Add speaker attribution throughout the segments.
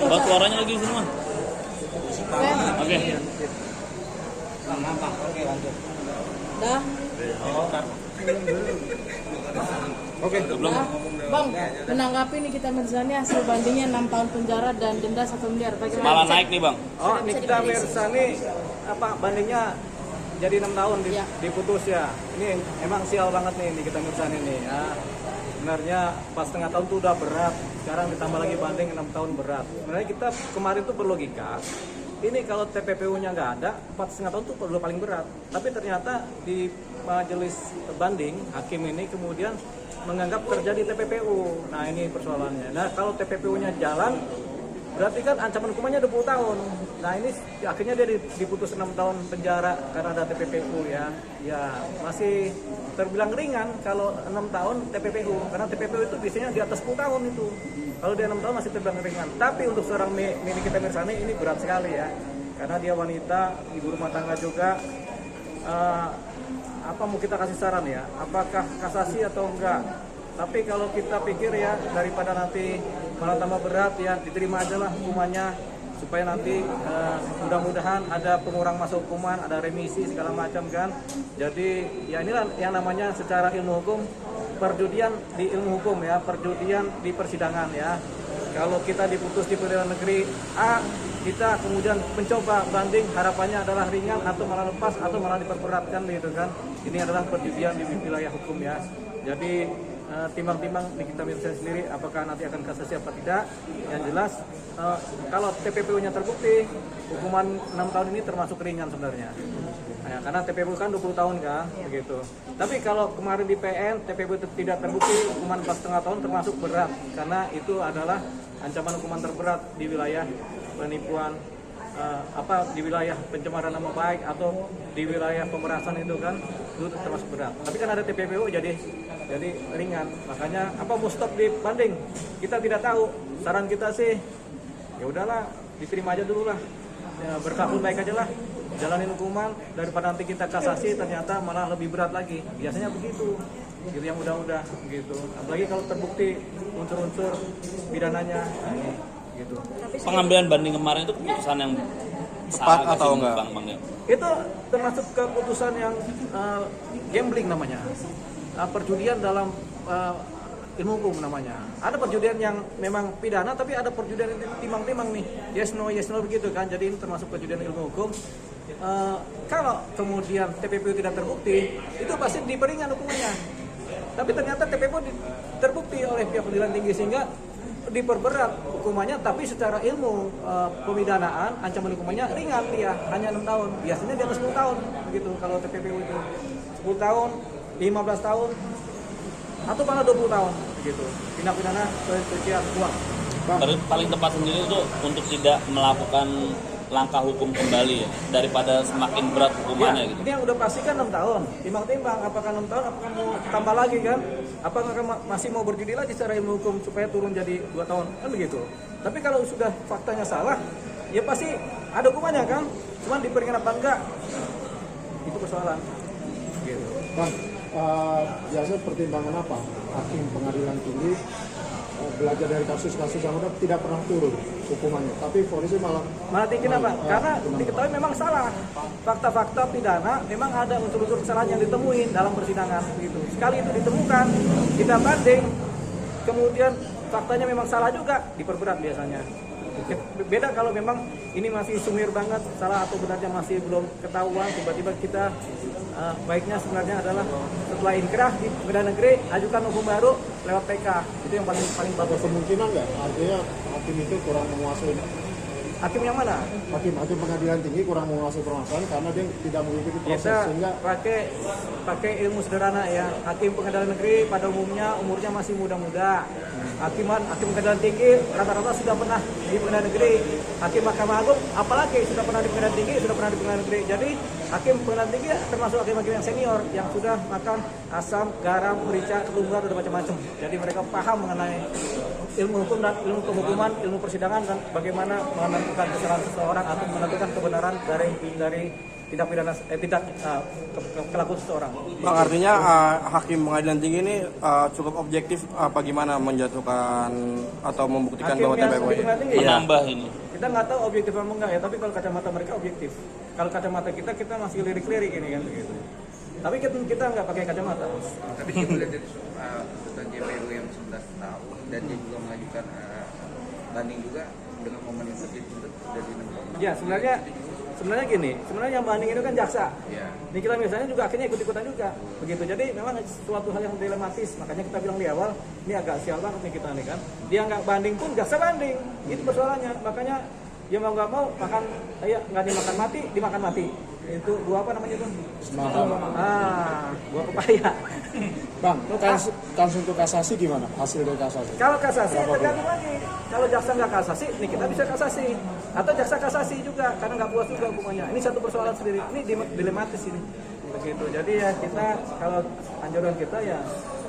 Speaker 1: Buat suaranya lagi di sini mah. Oke.
Speaker 2: Oke, lanjut.
Speaker 3: Dah.
Speaker 2: Oke.
Speaker 1: Belum.
Speaker 3: Nah, Bang, menanggapi Nikita Mirzani hasil bandingnya 6 tahun penjara dan denda 1 miliar. Bagaimana?
Speaker 1: Malah naik nih bang.
Speaker 2: Oh, Nikita Mirzani apa bandingnya jadi 6 tahun
Speaker 3: Ya.
Speaker 2: diputus ya. Ini emang sial banget nih Nikita Mirzani nih ya. Sebenarnya pas setengah tahun tuh udah berat. Sekarang ditambah lagi banding 6 tahun berat. Sebenarnya kita kemarin tuh berlogika. Ini kalau TPPU-nya nggak ada, 4,5 tahun tuh udah paling berat. Tapi ternyata di majelis banding, hakim ini kemudian menganggap terjadi TPPU. Nah ini persoalannya. Nah kalau TPPU-nya jalan, berarti kan ancaman hukumannya 20 tahun. Nah ini akhirnya dia diputus 6 tahun penjara karena ada TPPU ya. Ya masih terbilang ringan kalau 6 tahun TPPU. Karena TPPU itu biasanya di atas 10 tahun itu. Kalau dia 6 tahun masih terbilang ringan. Tapi untuk seorang Nikita Mirzani ini berat sekali ya. Karena dia wanita, ibu rumah tangga juga. Apa mau kita kasih saran ya? Apakah kasasi atau enggak? Tapi kalau kita pikir ya daripada nanti malah tambah berat ya diterima aja lah hukumannya supaya nanti mudah-mudahan ada pengurang masa hukuman, ada remisi segala macam kan. Jadi ya inilah yang namanya secara ilmu hukum perjudian di ilmu hukum ya, perjudian di persidangan ya. Kalau kita diputus di pengadilan negeri A, kita kemudian mencoba banding, harapannya adalah ringan atau malah lepas atau malah diperberatkan gitu kan. Ini adalah perjudian di wilayah hukum ya. Jadi timbang-timbang Nikita Mirzani sendiri apakah nanti akan kasasi apa tidak. Yang jelas kalau TPPU-nya terbukti, hukuman 6 tahun ini termasuk ringan sebenarnya. Nah, karena TPPU kan 20 tahun kan, begitu. Tapi kalau kemarin di PN TPPU tidak terbukti, hukuman 4,5 tahun termasuk berat karena itu adalah ancaman hukuman terberat di wilayah penipuan di wilayah pencemaran nama baik atau di wilayah pemerasan itu kan itu termasuk berat. Tapi kan ada TPPU jadi ringan. Makanya apa mau stop di banding? Kita tidak tahu. Saran kita sih ya udahlah diterima aja dulu lah. Ya, berkabul baik aja lah. Jalanin hukuman daripada nanti kita kasasi ternyata malah lebih berat lagi. Biasanya begitu. Gitu yang udah-udah gitu. Apalagi kalau terbukti unsur-unsur pidananya. Nah, ini gitu.
Speaker 1: Pengambilan banding kemarin itu keputusan yang
Speaker 4: tepat
Speaker 1: salah
Speaker 4: atau
Speaker 1: sih,
Speaker 4: enggak?
Speaker 1: Bang ya?
Speaker 2: Itu termasuk keputusan yang gambling namanya. Perjudian dalam ilmu hukum namanya. Ada perjudian yang memang pidana tapi ada perjudian yang timang-timang nih. Yes no begitu kan. Jadi ini termasuk perjudian ilmu hukum. Kalau kemudian TPPU tidak terbukti, itu pasti diperingan hukumannya. Tapi ternyata TPPU terbukti oleh pihak pengadilan tinggi sehingga diperberat hukumannya, tapi secara ilmu pemidanaan ancaman hukumannya ringan dia, hanya 6 tahun. Biasanya di atas 10 tahun begitu kalau TPPU itu. 10 tahun, 15 tahun atau malah 20 tahun begitu. Tindak pidana pencucian uang.
Speaker 1: Paling tepat sendiri itu untuk tidak melakukan langkah hukum kembali ya, daripada semakin berat hukumannya
Speaker 2: Ya,
Speaker 1: gitu.
Speaker 2: ini yang udah pasti kan 6 tahun. Timbang-timbang apakah 6 tahun apakah mau tambah lagi kan? Apakah masih mau berjudi lagi secara ilmu hukum supaya turun jadi 2 tahun? Kan begitu. Tapi kalau sudah faktanya salah, ya pasti ada hukumannya kan? Cuman diperingan apa enggak? Itu persoalan. Gitu.
Speaker 5: Bang, biasanya pertimbangan apa hakim pengadilan tinggi belajar dari kasus-kasus yang udah tidak pernah turun hukumannya, tapi polisi malah
Speaker 2: tinggi kenapa? Karena diketahui memang salah. Fakta-fakta pidana memang ada unsur-unsur kesalahan yang ditemuin dalam persidangan gitu. Sekali itu ditemukan, kita banding, kemudian faktanya memang salah juga, diperberat biasanya. Beda kalau memang ini masih sumir banget, salah atau benarnya masih belum ketahuan, tiba-tiba kita baiknya sebenarnya adalah setelah inkrah di pengadilan negeri ajukan hukum baru lewat PK. Itu yang paling
Speaker 5: ada
Speaker 2: bagus.
Speaker 5: kemungkinan nggak artinya hakim itu kurang menguasai,
Speaker 2: Hakim yang mana?
Speaker 5: hakim pengadilan tinggi kurang menguasai permasalahan karena dia tidak mengikuti proses
Speaker 2: Kita
Speaker 5: sehingga
Speaker 2: pakai ilmu sederhana ya. Hakim pengadilan negeri pada umurnya masih muda-muda. Hakim pengadilan tinggi rata-rata sudah pernah di pengadilan negeri. Hakim Mahkamah Agung apalagi sudah pernah di pengadilan tinggi, sudah pernah di pengadilan negeri. Jadi hakim pengadilan tinggi termasuk hakim-hakim yang senior yang sudah makan asam, garam, merica, ketumbar dan macam-macam. Jadi mereka paham mengenai ilmu hukum dan ilmu kehukuman, ilmu persidangan dan bagaimana menentukan kesalahan seseorang atau menentukan kebenaran dari tidak pidana kelakuan seseorang.
Speaker 4: Bang, artinya hakim pengadilan tinggi ini cukup objektif apa gimana menjatuhkan atau membuktikan bahwa
Speaker 2: Hakim yang
Speaker 4: TPPO
Speaker 2: di
Speaker 4: ini?
Speaker 2: pengadilan tinggi ya,
Speaker 1: Menambah ini.
Speaker 2: kita nggak tahu objektif apa enggak ya, tapi kalau kacamata mereka objektif. Kalau kacamata kita masih lirik-lirik ini kan begitu. Tapi kita nggak pakai kacamata.
Speaker 6: Tapi dia melihat dari tuntutan JPU yang 11 tahun dan dia juga mengajukan banding juga dengan momen yang dituntut dari 6 tahun.
Speaker 2: Ya sebenarnya gini, sebenarnya yang banding itu kan jaksa.
Speaker 6: Ya.
Speaker 2: Ini kita misalnya juga akhirnya ikut-ikutan juga, begitu. Jadi memang suatu hal yang dilematis, makanya kita bilang di awal, ini agak sial banget nih kita nih kan. Dia nggak banding pun jaksa banding, itu persoalannya. Makanya dia mau nggak mau makan, nggak dimakan mati, dimakan mati. Itu buah apa namanya tuh? Buah pepaya.
Speaker 5: Bang, kans untuk kasasi gimana? Hasil dari kasasi?
Speaker 2: Kalau kasasi tergantung lagi. Kalau jaksa nggak kasasi, ini kita bisa kasasi. Atau jaksa kasasi juga, karena nggak puas juga hukumannya. Ini satu persoalan sendiri. Ini dilematis ini. Begitu. Jadi ya kita, kalau anjuran kita ya,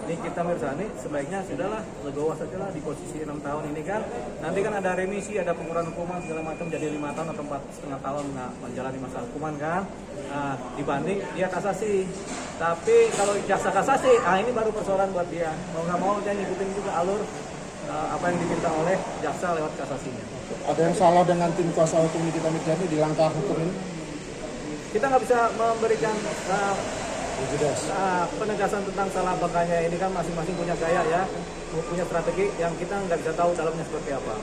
Speaker 2: ini kita Mirzani sebaiknya sudahlah legowo saja lah di posisi 6 tahun ini kan. Nanti kan ada remisi, ada pengurangan hukuman segala macam jadi 5 tahun atau 4,5 tahun nggak menjalani masa hukuman kan. Nah, dibanding dia kasasi. Tapi kalau jaksa kasasi, ini baru persoalan buat dia. Mau nggak mau dia ngikutin juga alur apa yang diminta oleh jaksa lewat kasasinya.
Speaker 5: Ada yang salah dengan tim kuasa hukum Nikita Mirzani di langkah hukum ini?
Speaker 2: Kita nggak bisa memberikan
Speaker 5: Jelas.
Speaker 2: penegasan tentang salah bangkanya ini kan masing-masing punya gaya ya, punya strategi yang kita nggak bisa tahu dalamnya seperti apa.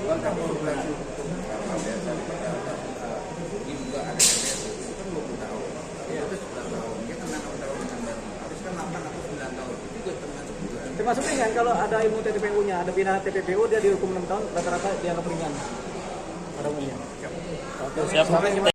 Speaker 6: Langkah hukum lanjut kalau biasa ini juga ada TPPU itu kan 20 tahun. Itu 11 tahun. Dia kena 6 tahun dengan banding. Harus kan 8 atau 9 tahun. Itu juga termasuk juga.
Speaker 2: Termasuk ringan kalau ada ilmu TPPU-nya, ada pidana TPPU dia dihukum 6 tahun rata-rata dianggap ringan pada umumnya.
Speaker 1: Siap.